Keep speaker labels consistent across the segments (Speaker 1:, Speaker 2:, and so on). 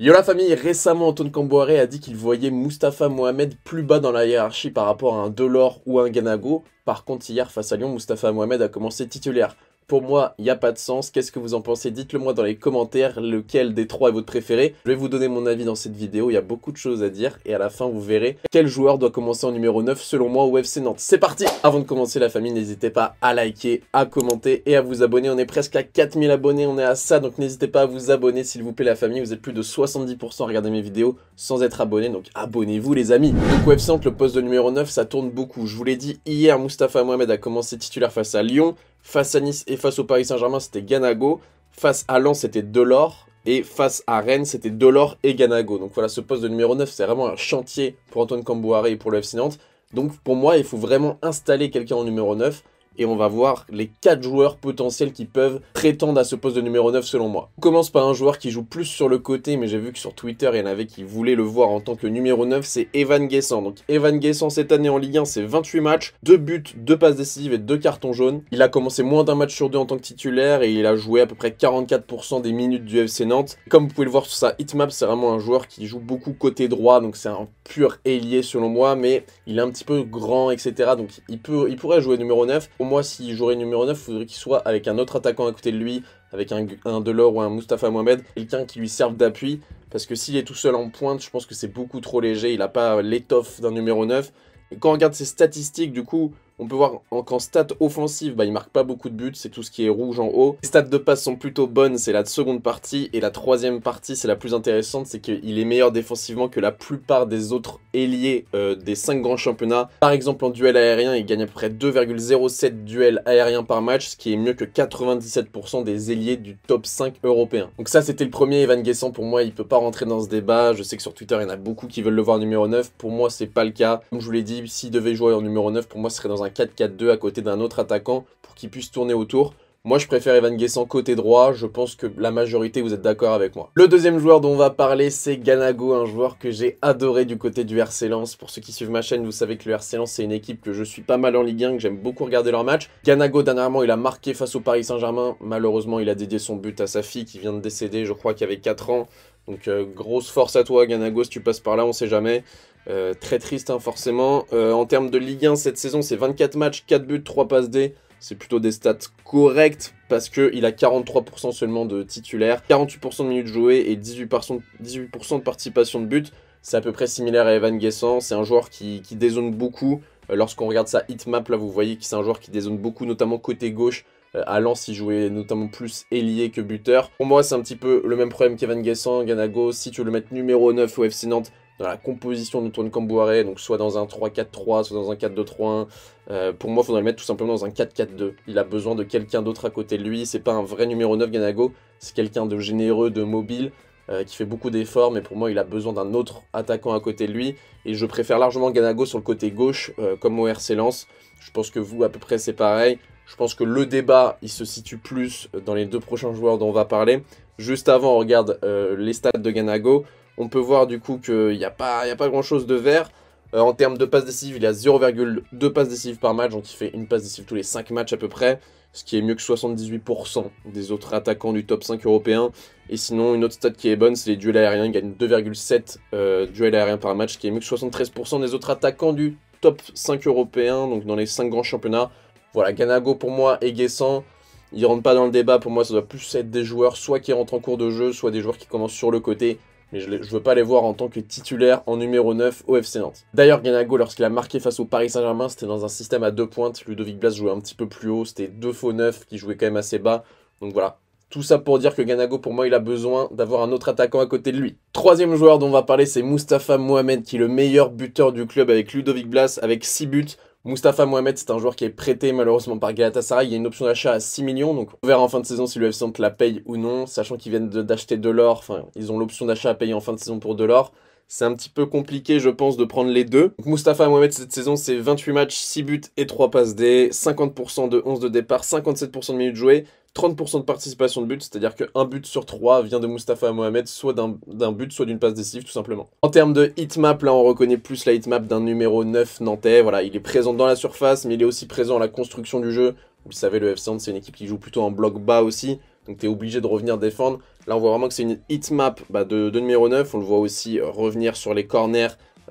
Speaker 1: Yo la famille, récemment Antoine Camboire a dit qu'il voyait Mustapha Mohamed plus bas dans la hiérarchie par rapport à un Delors ou un Ganago. Par contre hier face à Lyon, Mustapha Mohamed a commencé titulaire. Pour moi, il n'y a pas de sens. Qu'est-ce que vous en pensez? Dites-le moi dans les commentaires, lequel des trois est votre préféré. Je vais vous donner mon avis dans cette vidéo, il y a beaucoup de choses à dire. Et à la fin, vous verrez quel joueur doit commencer en numéro 9 selon moi au FC Nantes. C'est parti! Avant de commencer la famille, n'hésitez pas à liker, à commenter et à vous abonner. On est presque à 4000 abonnés, on est à ça. Donc n'hésitez pas à vous abonner s'il vous plaît la famille. Vous êtes plus de 70% à regarder mes vidéos sans être abonné. Donc abonnez-vous les amis. Donc au FC Nantes, le poste de numéro 9, ça tourne beaucoup. Je vous l'ai dit hier, Mustapha Mohamed a commencé titulaire face à Lyon. Face à Nice et face au Paris Saint-Germain, c'était Ganago. Face à Lens, c'était Delors. Et face à Rennes, c'était Delors et Ganago. Donc voilà, ce poste de numéro 9, c'est vraiment un chantier pour Antoine Camboire et pour le FC Nantes. Donc pour moi, il faut vraiment installer quelqu'un en numéro 9. Et on va voir les 4 joueurs potentiels qui peuvent prétendre à ce poste de numéro 9 selon moi. On commence par un joueur qui joue plus sur le côté, mais j'ai vu que sur Twitter, il y en avait qui voulaient le voir en tant que numéro 9, c'est Evan Guessant. Donc Evan Guessant, cette année en Ligue 1, c'est 28 matchs, 2 buts, 2 passes décisives et 2 cartons jaunes. Il a commencé moins d'un match sur 2 en tant que titulaire et il a joué à peu près 44% des minutes du FC Nantes. Comme vous pouvez le voir sur sa hitmap, c'est vraiment un joueur qui joue beaucoup côté droit, donc c'est un pur ailier selon moi, mais il est un petit peu grand, etc. Donc il pourrait jouer numéro 9. Pour moi, s'il jouerait numéro 9, il faudrait qu'il soit avec un autre attaquant à côté de lui, avec un Delors ou un Mustapha Mohamed, quelqu'un qui lui serve d'appui, parce que s'il est tout seul en pointe, je pense que c'est beaucoup trop léger, il n'a pas l'étoffe d'un numéro 9. Et quand on regarde ses statistiques, du coup, on peut voir qu'en stats offensives, il marque pas beaucoup de buts, c'est tout ce qui est rouge en haut. Les stats de passe sont plutôt bonnes, c'est la seconde partie. Et la troisième partie, c'est la plus intéressante, c'est qu'il est meilleur défensivement que la plupart des autres ailiers des 5 grands championnats. Par exemple, en duel aérien, il gagne à peu près 2,07 duels aériens par match, ce qui est mieux que 97% des ailiers du top 5 européen. Donc ça, c'était le premier. Evan Guessant, pour moi, il peut pas rentrer dans ce débat. Je sais que sur Twitter, il y en a beaucoup qui veulent le voir numéro 9. Pour moi, c'est pas le cas. Comme je vous l'ai dit, s'il devait jouer en numéro 9, pour moi, ce serait dans un 4-4-2 à côté d'un autre attaquant pour qu'il puisse tourner autour. Moi, je préfère Evan Guessant côté droit. Je pense que la majorité, vous êtes d'accord avec moi. Le deuxième joueur dont on va parler, c'est Ganago, un joueur que j'ai adoré du côté du RC Lens. Pour ceux qui suivent ma chaîne, vous savez que le RC Lens, c'est une équipe que je suis pas mal en Ligue 1, que j'aime beaucoup regarder leurs matchs. Ganago, dernièrement, il a marqué face au Paris Saint-Germain. Malheureusement, il a dédié son but à sa fille qui vient de décéder, je crois qu'il avait 4 ans. Donc, grosse force à toi, Ganago, si tu passes par là, on sait jamais. Très triste, hein, forcément. En termes de Ligue 1, cette saison, c'est 24 matchs, 4 buts, 3 passes D. C'est plutôt des stats correctes parce qu'il a 43% seulement de titulaire, 48% de minutes jouées et 18% de participation de but. C'est à peu près similaire à Evan Guessant. C'est un joueur qui dézone beaucoup. Lorsqu'on regarde sa hitmap, là, vous voyez que c'est un joueur qui dézone beaucoup, notamment côté gauche. À Lens, il jouait notamment plus ailier que buteur. Pour moi, c'est un petit peu le même problème qu'Evan Guessant. Ganago, si tu veux le mettre numéro 9 au FC Nantes, dans la composition d'Antoine Camboire, donc soit dans un 3-4-3, soit dans un 4-2-3-1. Pour moi, il faudrait le mettre tout simplement dans un 4-4-2. Il a besoin de quelqu'un d'autre à côté de lui. C'est pas un vrai numéro 9, Ganago. C'est quelqu'un de généreux, de mobile, qui fait beaucoup d'efforts. Mais pour moi, il a besoin d'un autre attaquant à côté de lui. Et je préfère largement Ganago sur le côté gauche, comme au RC Lens. Je pense que vous, à peu près, c'est pareil. Je pense que le débat, il se situe plus dans les 2 prochains joueurs dont on va parler. Juste avant, on regarde les stats de Ganago. On peut voir du coup qu'il n'y a pas grand chose de vert. En termes de passes décisives, il a 0,2 passes décisives par match, donc il fait une passe décisive tous les 5 matchs à peu près, ce qui est mieux que 78% des autres attaquants du top 5 européen. Et sinon, une autre stat qui est bonne, c'est les duels aériens. Il gagne 2,7 duels aériens par match, ce qui est mieux que 73% des autres attaquants du top 5 européen, donc dans les 5 grands championnats. Voilà, Ganago pour moi et Guessant, ils ne rentrent pas dans le débat. Pour moi, ça doit plus être des joueurs soit qui rentrent en cours de jeu, soit des joueurs qui commencent sur le côté. Mais je ne veux pas les voir en tant que titulaire en numéro 9 au FC Nantes. D'ailleurs, Ganago, lorsqu'il a marqué face au Paris Saint-Germain, c'était dans un système à 2 pointes. Ludovic Blas jouait un petit peu plus haut, c'était 2 faux 9 qui jouaient quand même assez bas. Donc voilà, tout ça pour dire que Ganago, pour moi, il a besoin d'avoir un autre attaquant à côté de lui. Troisième joueur dont on va parler, c'est Mustapha Mohamed, qui est le meilleur buteur du club avec Ludovic Blas, avec 6 buts. Mustapha Mohamed, c'est un joueur qui est prêté malheureusement par Galatasaray. Il y a une option d'achat à 6 millions, donc on verra en fin de saison si le FC Nantes la paye ou non, sachant qu'ils viennent d'acheter Delors. Enfin, ils ont l'option d'achat à payer en fin de saison pour Delors. C'est un petit peu compliqué, je pense, de prendre les deux. Donc, Mustapha Mohamed, cette saison, c'est 28 matchs, 6 buts et 3 passes D, 50% de 11 de départ, 57% de minutes jouées, 30% de participation de but, c'est-à-dire qu'un but sur 3 vient de Mustapha Mohamed, soit d'un but, soit d'une passe décisive, tout simplement. En termes de hitmap, là, on reconnaît plus la hitmap d'un numéro 9 nantais. Voilà, il est présent dans la surface, mais il est aussi présent à la construction du jeu. Vous le savez, le FC Nantes, c'est une équipe qui joue plutôt en bloc bas aussi. donc tu es obligé de revenir défendre. Là on voit vraiment que c'est une hit map de numéro 9, on le voit aussi revenir sur les corners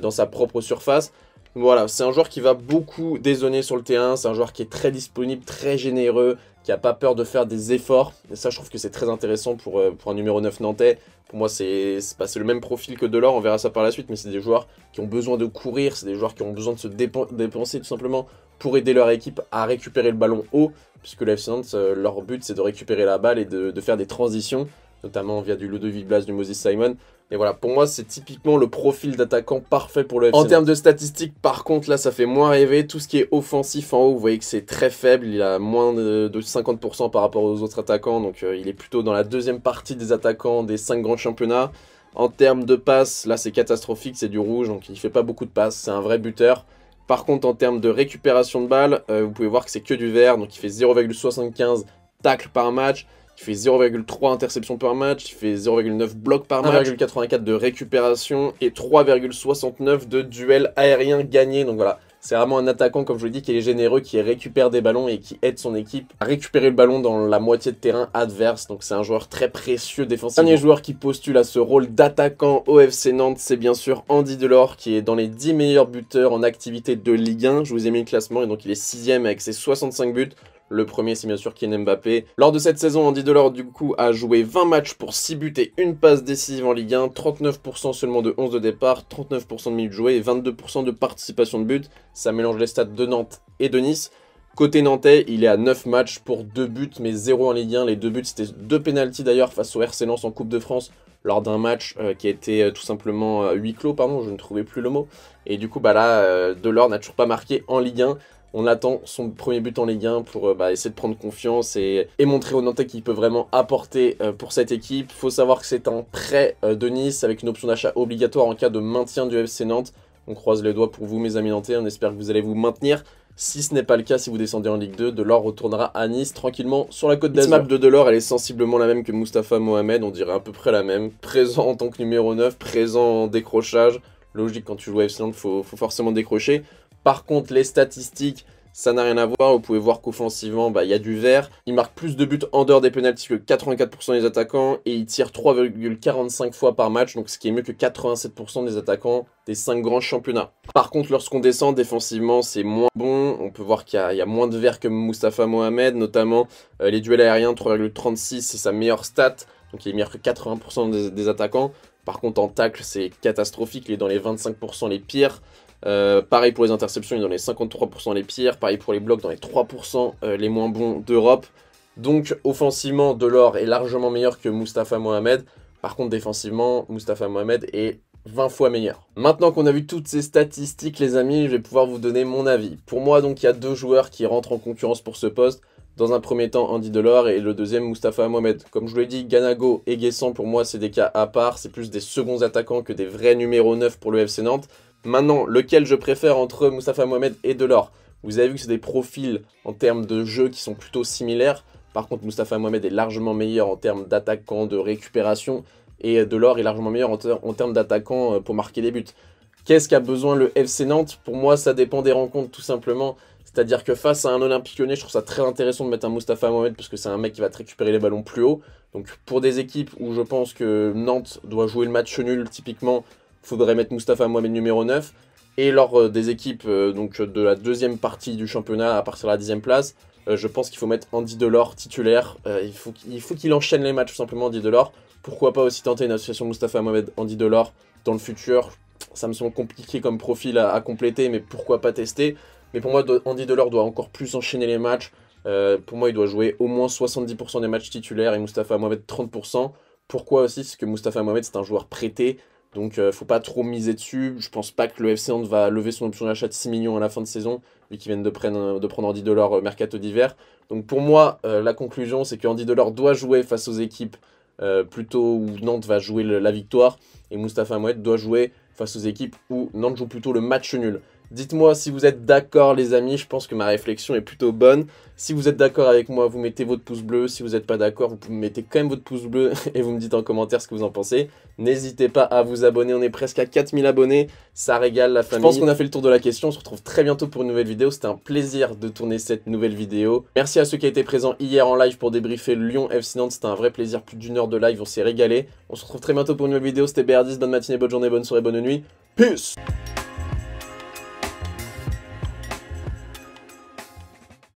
Speaker 1: dans sa propre surface. Voilà, c'est un joueur qui va beaucoup dézonner sur le terrain, c'est un joueur qui est très disponible, très généreux, qui n'a pas peur de faire des efforts. Et ça, je trouve que c'est très intéressant pour un numéro 9 nantais. Pour moi, c'est le même profil que Delors, on verra ça par la suite, mais c'est des joueurs qui ont besoin de courir, c'est des joueurs qui ont besoin de se dépenser tout simplement pour aider leur équipe à récupérer le ballon haut, puisque le FC Nantes, leur but, c'est de récupérer la balle et de faire des transitions, notamment via du Ludovic Blas, du Moses Simon. Et voilà, pour moi, c'est typiquement le profil d'attaquant parfait pour le FC Nantes. En termes de statistiques, par contre, là, ça fait moins rêver. Tout ce qui est offensif en haut, vous voyez que c'est très faible. Il a moins de 50% par rapport aux autres attaquants. Donc, il est plutôt dans la deuxième partie des attaquants des 5 grands championnats. En termes de passes, là, c'est catastrophique. C'est du rouge, donc il fait pas beaucoup de passes. C'est un vrai buteur. Par contre, en termes de récupération de balles, vous pouvez voir que c'est que du vert. Donc, il fait 0,75 tacles par match. Il fait 0,3 interceptions par match, il fait 0,9 blocs par match, 1,84 de récupération et 3,69 de duels aériens gagnés. Donc voilà, c'est vraiment un attaquant, comme je vous l'ai dit, qui est généreux, qui récupère des ballons et qui aide son équipe à récupérer le ballon dans la moitié de terrain adverse. Donc c'est un joueur très précieux défensivement. Dernier joueur qui postule à ce rôle d'attaquant au FC Nantes, c'est bien sûr Andy Delors, qui est dans les 10 meilleurs buteurs en activité de Ligue 1. Je vous ai mis le classement et donc il est 6ème avec ses 65 buts. Le premier, c'est bien sûr Kylian Mbappé. Lors de cette saison, Andy Delors, du coup, a joué 20 matchs pour 6 buts et une passe décisive en Ligue 1, 39% seulement de 11 de départ, 39% de minutes jouées et 22% de participation de but. Ça mélange les stats de Nantes et de Nice. Côté nantais, il est à 9 matchs pour 2 buts, mais 0 en Ligue 1. Les 2 buts, c'était 2 pénaltys d'ailleurs face au RC Lens en Coupe de France, lors d'un match qui a été tout simplement huis clos, pardon, je ne trouvais plus le mot. Et du coup, là, Delors n'a toujours pas marqué en Ligue 1. On attend son premier but en Ligue 1 pour essayer de prendre confiance et montrer aux Nantais qu'il peut vraiment apporter pour cette équipe. Il faut savoir que c'est un prêt de Nice avec une option d'achat obligatoire en cas de maintien du FC Nantes. On croise les doigts pour vous, mes amis nantais, on espère que vous allez vous maintenir. Si ce n'est pas le cas, si vous descendez en Ligue 2, Delors retournera à Nice tranquillement sur la Côte d'Azur. La map de Delors, elle est sensiblement la même que Mustapha Mohamed, on dirait à peu près la même. Présent en tant que numéro 9, présent en décrochage. Logique, quand tu joues à FC Nantes, faut forcément décrocher. Par contre, les statistiques, ça n'a rien à voir. Vous pouvez voir qu'offensivement, il y a du vert. Il marque plus de buts en dehors des pénaltys que 84% des attaquants et il tire 3,45 fois par match, donc ce qui est mieux que 87% des attaquants des 5 grands championnats. Par contre, lorsqu'on descend défensivement, c'est moins bon. On peut voir qu'il y a moins de vert que Mustapha Mohamed, notamment les duels aériens, 3,36, c'est sa meilleure stat, donc il est meilleur que 80% des attaquants. Par contre, en tacle, c'est catastrophique, il est dans les 25% les pires. Pareil pour les interceptions, il est dans les 53% les pires. Pareil pour les blocs, dans les 3% les moins bons d'Europe. Donc offensivement, Delors est largement meilleur que Mustapha Mohamed. Par contre défensivement, Mustapha Mohamed est 20 fois meilleur. Maintenant qu'on a vu toutes ces statistiques, les amis, je vais pouvoir vous donner mon avis. Pour moi, donc, il y a 2 joueurs qui rentrent en concurrence pour ce poste. Dans un premier temps, Andy Delors et le deuxième, Mustapha Mohamed. Comme je vous l'ai dit, Ganago et Guessant, pour moi, c'est des cas à part. C'est plus des seconds attaquants que des vrais numéros 9 pour le FC Nantes. Maintenant, lequel je préfère entre Mustapha Mohamed et Delors? Vous avez vu que c'est des profils en termes de jeu qui sont plutôt similaires. Par contre, Mustapha Mohamed est largement meilleur en termes d'attaquant, de récupération. Et Delors est largement meilleur en termes d'attaquant pour marquer des buts. Qu'est-ce qu'a besoin le FC Nantes? Pour moi, ça dépend des rencontres, tout simplement. C'est-à-dire que face à un Olympique Lyonnais, je trouve ça très intéressant de mettre un Mustapha Mohamed parce que c'est un mec qui va te récupérer les ballons plus haut. Donc pour des équipes où je pense que Nantes doit jouer le match nul, typiquement, il faudrait mettre Mustapha Mohamed numéro 9. Et lors des équipes donc de la deuxième partie du championnat, à partir de la 10e place, je pense qu'il faut mettre Andy Delors titulaire. Il faut qu'il enchaîne les matchs, tout simplement, Andy Delors. Pourquoi pas aussi tenter une association Mustapha Mohamed-Andy Delors dans le futur? Ça me semble compliqué comme profil à compléter, mais pourquoi pas tester? Mais pour moi, Andy Delors doit encore plus enchaîner les matchs. Pour moi, il doit jouer au moins 70% des matchs titulaires et Mustapha Mohamed 30%. Pourquoi aussi? Parce que Mustapha Mohamed, c'est un joueur prêté. Donc, faut pas trop miser dessus. Je pense pas que le FC Nantes va lever son option d'achat de 6 millions à la fin de saison, vu qu'ils viennent de prendre Andy Delors mercato d'hiver. Donc, pour moi, la conclusion, c'est qu'Andy Delors doit jouer face aux équipes plutôt où Nantes va jouer la victoire. Et Mustapha Mohamed doit jouer face aux équipes où Nantes joue plutôt le match nul. Dites-moi si vous êtes d'accord les amis, je pense que ma réflexion est plutôt bonne. Si vous êtes d'accord avec moi, vous mettez votre pouce bleu. Si vous n'êtes pas d'accord, vous mettez quand même votre pouce bleu et vous me dites en commentaire ce que vous en pensez. N'hésitez pas à vous abonner, on est presque à 4000 abonnés, ça régale la famille. Je pense qu'on a fait le tour de la question, on se retrouve très bientôt pour une nouvelle vidéo. C'était un plaisir de tourner cette nouvelle vidéo. Merci à ceux qui étaient présents hier en live pour débriefer Lyon FC Nantes, c'était un vrai plaisir, plus d'1 heure de live, on s'est régalé. On se retrouve très bientôt pour une nouvelle vidéo, c'était BR10, bonne matinée, bonne journée, bonne soirée, bonne nuit. Peace!